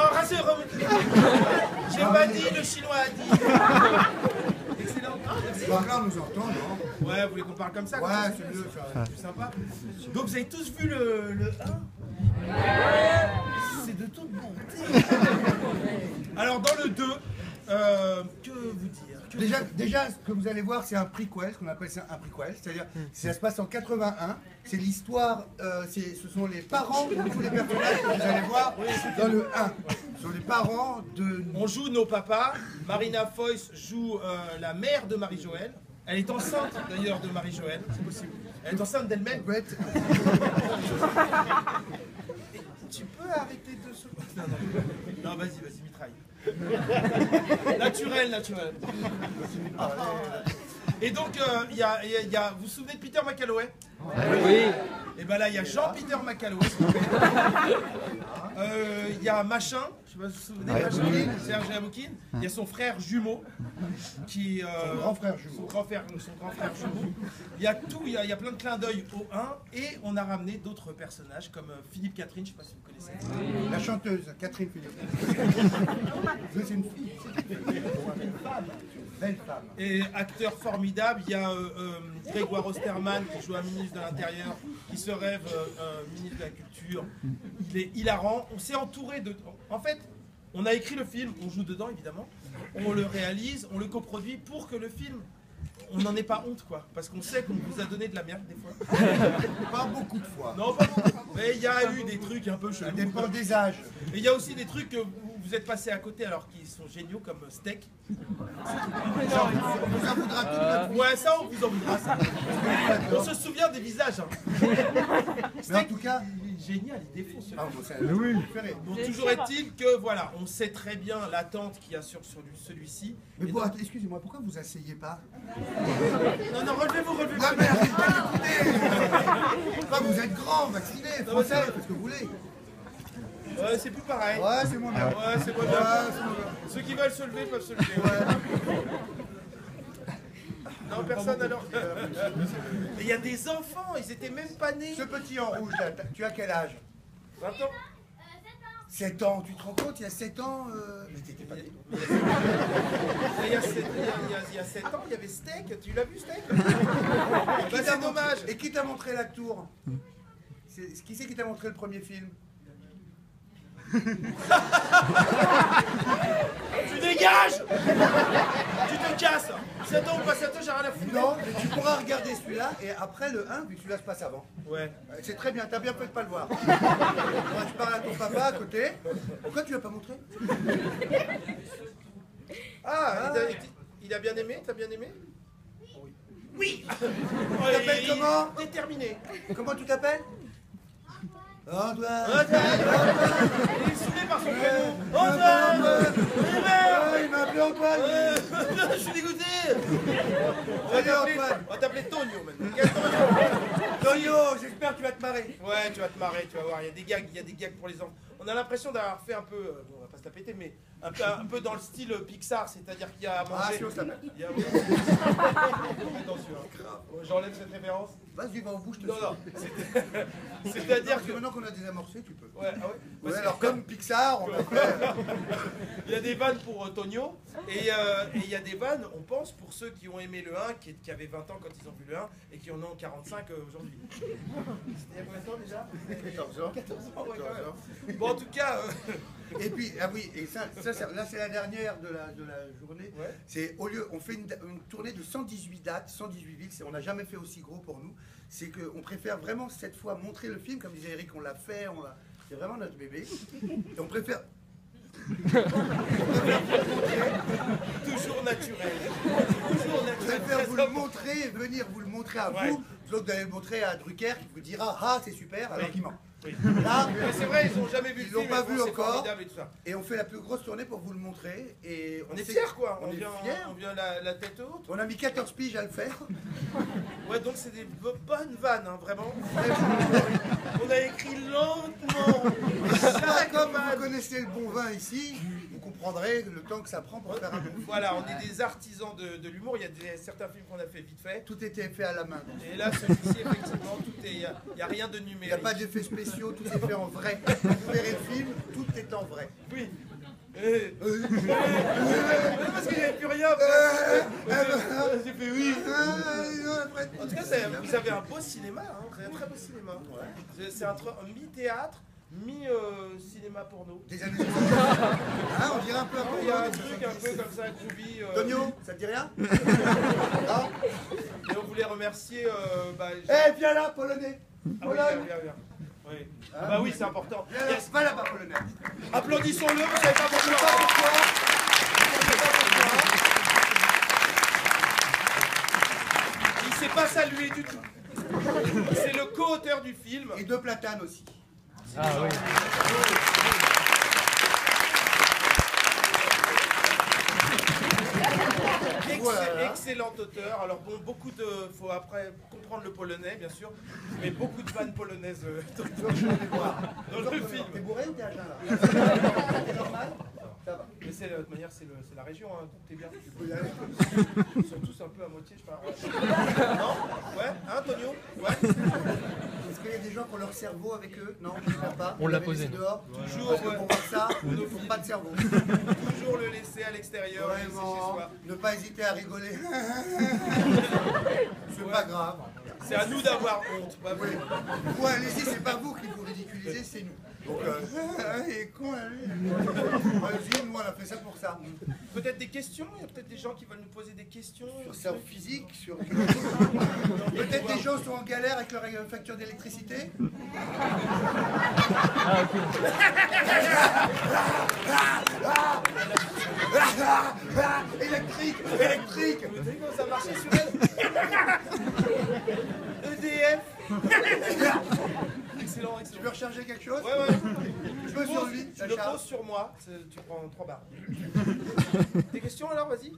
rassurez-vous. J'ai pas dit, le chinois a dit. Excellent. Bernard nous entend, non? Ouais, vous voulez qu'on parle comme ça? Ouais, c'est mieux, ça. C'est plus sympa. Donc vous avez tous vu le 1? C'est de toute bonté. Alors dans le 2, que vous dire? Déjà, ce que vous allez voir, c'est un prequel, ce qu'on appelle ça un prequel, c'est-à-dire ça se passe en 81, c'est l'histoire, ce sont les parents de tous les personnages que vous allez voir dans le 1. Ce sont les parents de... On joue nos papas, Marina Foïs joue la mère de Marie-Joëlle. Elle est enceinte d'ailleurs de Marie-Joëlle, c'est possible. Elle est enceinte d'elle-même. Tu peux arrêter de se... Non, vas-y, mitraille. Naturel. Et donc, vous vous souvenez de Peter McCalloway? Oui. Et ben là, il y a Jean-Peter McCalloway. Il y a Machin, je sais pas si vous vous souvenez, Machin, Serge Aboukine. Il y a son frère jumeau, qui... son grand frère jumeau. Son grand frère jumeau. Il y a tout, il y a plein de clins d'œil au 1. Et on a ramené d'autres personnages comme Philippe Catherine, je sais pas si vous connaissez. La chanteuse, Catherine Philippe. C'est une fille. Belle femme. Et acteur formidable, il y a Grégoire Osterman qui joue un ministre de l'Intérieur, qui se rêve ministre de la Culture. Il est hilarant. On s'est entouré de... En fait, on a écrit le film, on joue dedans évidemment, on le réalise, on le coproduit pour que le film... On n'en ait pas honte, quoi, parce qu'on sait qu'on vous a donné de la merde des fois. Pas beaucoup de fois. Non, pas beaucoup. Mais il y a eu des trucs un peu chelous. Ça dépend des âges. Et il y a aussi des trucs que vous êtes passés à côté alors qu'ils sont géniaux comme Steak. On vous en voudra toute notre vie. Ouais, ça on vous en voudra. Ça. On se souvient des visages. Hein. Mais en tout cas, il est génial, il défonce. oui. Bon, toujours est-il que voilà, on sait très bien l'attente qu'il y a sur celui-ci. Mais excusez-moi, pourquoi vous asseyez pas? Non, relevez-vous. Ah mais arrêtez d'écouter. Vous êtes grand, vacciné, français, faites ce que vous voulez. Ouais, c'est plus pareil. Ouais, c'est mon bien. Ouais, c'est bon. Ceux qui veulent se lever peuvent se lever. Ouais. Non, personne alors. Mais il y a des enfants, ils étaient même pas nés. Ce petit en rouge là, tu as quel âge? 20 ans. 7 ans, tu te rends compte, il y a 7 ans, mais t'étais pas né. Il y a 7 ans, il y avait Steak, tu l'as vu Steak? C'est dommage. Et qui t'a montré la tour? Qui c'est qui t'a montré le premier film? Tu dégages. Tu te casses. 7 ans ou pas 7 ans, j'ai rien à foutre. Non, mais tu pourras regarder celui-là et après le 1, vu que celui-là se passe avant. Ouais. C'est très bien, t'as bien fait de pas le voir. Tu parles à ton papa à côté. Pourquoi tu l'as pas montré? Ah, il a bien aimé? T'as bien aimé? Oui. Tu t'appelles comment? Déterminé. Comment tu t'appelles? Antoine. Il est saoulé par son prénom. Antoine. Il m'a appelé Antoine. Je suis dégoûté. Salut Antoine. On va t'appeler Tonio maintenant. Tonio, j'espère que tu vas te marrer. Ouais, tu vas te marrer, tu vas voir. Il y a des gags pour les enfants. On a l'impression d'avoir fait un peu, bon, on va pas se la péter, mais un peu dans le style Pixar, c'est-à-dire qu'il y a à manger. Ah, si on s'appelle. Attention, j'enlève cette référence. Vas-y, va au bout, je te Non, suis. non. C'est-à-dire que maintenant qu'on a désamorcé, tu peux. Ouais, ah ouais. Ouais, alors comme Pixar, on a fait... Il y a des vannes pour Tonio et il y a des vannes, on pense, pour ceux qui ont aimé le 1, qui avaient 20 ans quand ils ont vu le 1 et qui en ont 45 aujourd'hui. C'était il y a combien de temps déjà? 14 ans. 14 ans, ouais, quand même. Bon, en tout cas... Et puis, ah oui, et ça là c'est la dernière de la journée. Ouais. C'est au lieu, on fait une tournée de 118 dates, 118 villes, on n'a jamais fait aussi gros pour nous. C'est qu'on préfère vraiment cette fois montrer le film, comme disait Eric, on l'a fait, c'est vraiment notre bébé. Et on préfère... Toujours naturel. Je préfère vous le montrer et venir vous le montrer à vous, plutôt que d'aller le montrer à Drucker qui vous dira « Ah, c'est super », alors qu'il ment. Oui. Là, mais c'est vrai, ils n'ont jamais vu le ils film. l'ont pas vu encore. Et, tout ça. Et on fait la plus grosse tournée pour vous le montrer. Et on est fiers, quoi. On vient la tête haute. On a mis 14 piges à le faire. Ouais, donc c'est des bonnes vannes, hein, vraiment. On a écrit lentement. Comme vous connaissez le bon vin ici, vous comprendrez le temps que ça prend pour faire un bon film. Voilà, on est des artisans de l'humour. Il y a certains films qu'on a fait vite fait. Tout était fait à la main. Et là, celui-ci, effectivement, il n'y a rien de numérique. Il n'y a pas d'effet spécial. spéciaux, tout est fait en vrai. Vous verrez le film, tout est en vrai. Oui. Parce qu'il n'y avait plus rien. J'ai fait oui. En tout cas, vous avez un beau cinéma. Hein. Vous avez un très beau cinéma. C'est un mi-théâtre, mi-cinéma porno. Des années 60. Hein, on dirait un peu un peu. Il y a un truc un peu comme ça, groovy. Tonio, ça te dit rien? Non. Et on voulait remercier. Eh, viens là, Polonais. Ah oui, viens. Oui. Bah oui, c'est important. Yes. Va là-bas, Polonais. Applaudissons-le, vous savez pas pourquoi. Il s'est pas salué du tout. C'est le co-auteur du film. Et 2 platanes aussi. Ah oui. Excellent auteur. Alors bon, faut après comprendre le polonais, bien sûr, mais beaucoup de vannes polonaises dans le film. T'es bourré ou t'es à jeun là? T'es normal? Ça va. Mais de toute manière, c'est la région, hein, donc t'es bien. Ils sont tous un peu à moitié, je parle. Non? Ouais? Hein, Tonio? Ouais? Est-ce qu'il y a des gens qui ont leur cerveau avec eux? Non, je ne sais pas. On l'a posé. Dehors. Toujours, Parce que pour voir ça, ils ne font pas de cerveau. Toujours le laisser à l'extérieur, le laisser chez Vraiment, soi. ne pas hésiter à rigoler. C'est pas grave. C'est à nous d'avoir honte. Pas Oui. Ou allez-y, c'est pas vous qui vous ridiculisez, c'est nous. Donc, il est con, hein, lui. Allez-y, nous on a fait ça pour ça. Peut-être des questions, il y a peut-être des gens qui veulent nous poser des questions. Sur sa physique, sur. Peut-être des gens sont en galère avec leur facture d'électricité. Ah ok. Électrique. Vous savez comment ça marchait sur elle? EDF. Excellent. Tu veux recharger quelque chose? Ouais. Je veux sur lui, Tu ça le charge. poses sur moi, tu prends 3 barres. Des questions alors, vas-y.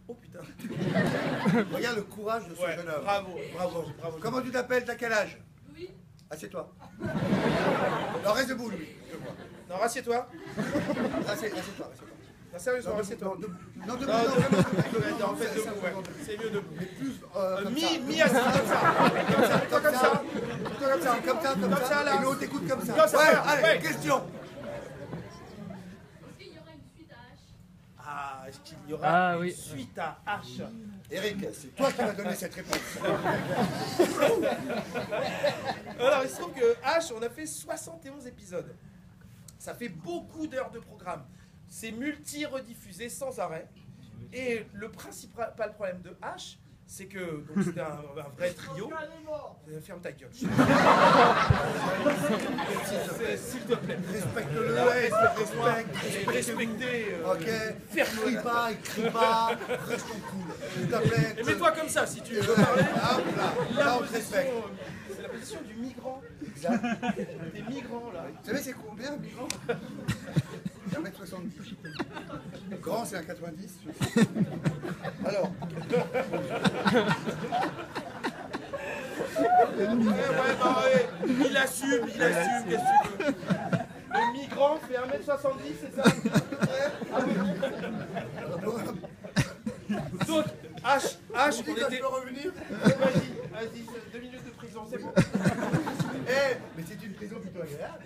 Oh putain. Regarde le courage de ce jeune homme. Bravo. Comment tu t'appelles? T'as quel âge? Oui. Assieds-toi. Non, reste debout, lui. Non, rassieds-toi. Assieds-toi. Non, sérieusement, rassieds-toi. Non, debout. Non, en fait, debout, ouais. C'est mieux debout. Mais plus comme Mi assis, comme ça. Comme ça. Comme ça, là. et nous on t'écoute comme ça. Comme ça, Ouais, voilà. allez, Ouais. question. Est-ce qu'il y aura une suite à H? Ah, est-ce qu'il y aura Ah, une oui. suite à H? Eric, c'est toi qui vas donner cette réponse. Alors, il se trouve que H, on a fait 71 épisodes. Ça fait beaucoup d'heures de programme. C'est multi-rediffusé sans arrêt. Et le principal problème de H, c'est que c'était un vrai trio. Ferme ta gueule. S'il te plaît. Respecte-le, Respectez. Ok. Crie pas, restons cool. S'il te plaît. Et mets-toi comme ça si tu veux parler. Hop là, là on te respecte. C'est la position du migrant. Exact. Des migrants là. Vous savez c'est combien, migrant? 1m70. Grand, c'est un 90. Alors. Ouais, il assume, qu'est-ce que tu veux. Le migrant fait 1m70, c'est ça? Donc, H, on était... peux revenir? Vas-y, 2 minutes de prison, c'est bon. Eh, mais c'est une prison plutôt agréable.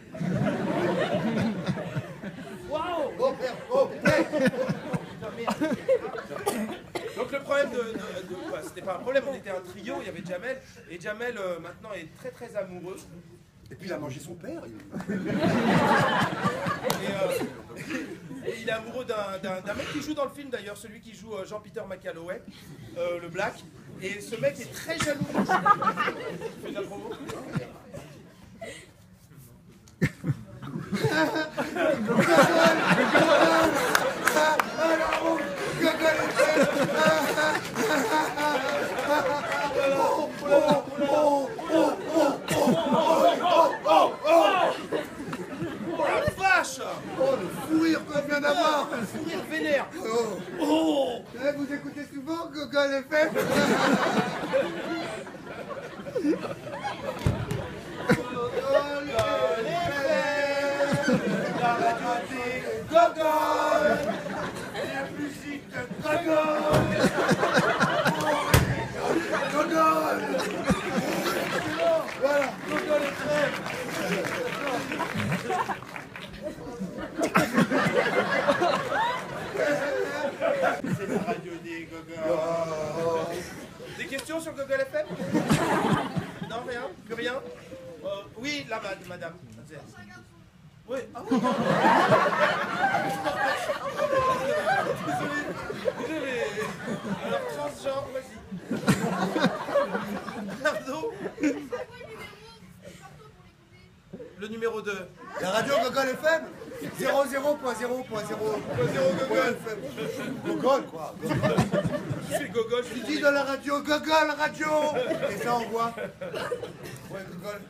Waouh! Oh, merde, oh, merde. Donc le problème c'était pas un problème, on était un trio, il y avait Jamel, et Jamel maintenant est très très amoureux. Et puis il a mangé son père. Et il est amoureux d'un mec qui joue dans le film d'ailleurs, celui qui joue Jean-Peter McCalloway, le Black. Et ce mec est très jaloux. Tu fais de la promo? Oh la vache! Oh, le fou rire qu'on vient d'avoir. Un fou rire vénère! Oh. Eh, vous écoutez souvent Gogol FM? La radio des Gogol! La musique de Gogol! Gogol! Voilà! Gogol est prêt! C'est la radio des Gogol. Des questions sur Gogol FM? Non, rien? Plus rien? Oui, là, madame. Oui. Ah oui. Désolé. Alors, transgenre, vas-y. Pardon? Le numéro 2. La radio Gogol FM 00.0.0 Gogol FM. Gogol quoi. Qui fait Gogol? Tu dis dans la radio Gogol radio. Et ça envoie. Ouais, Gogol.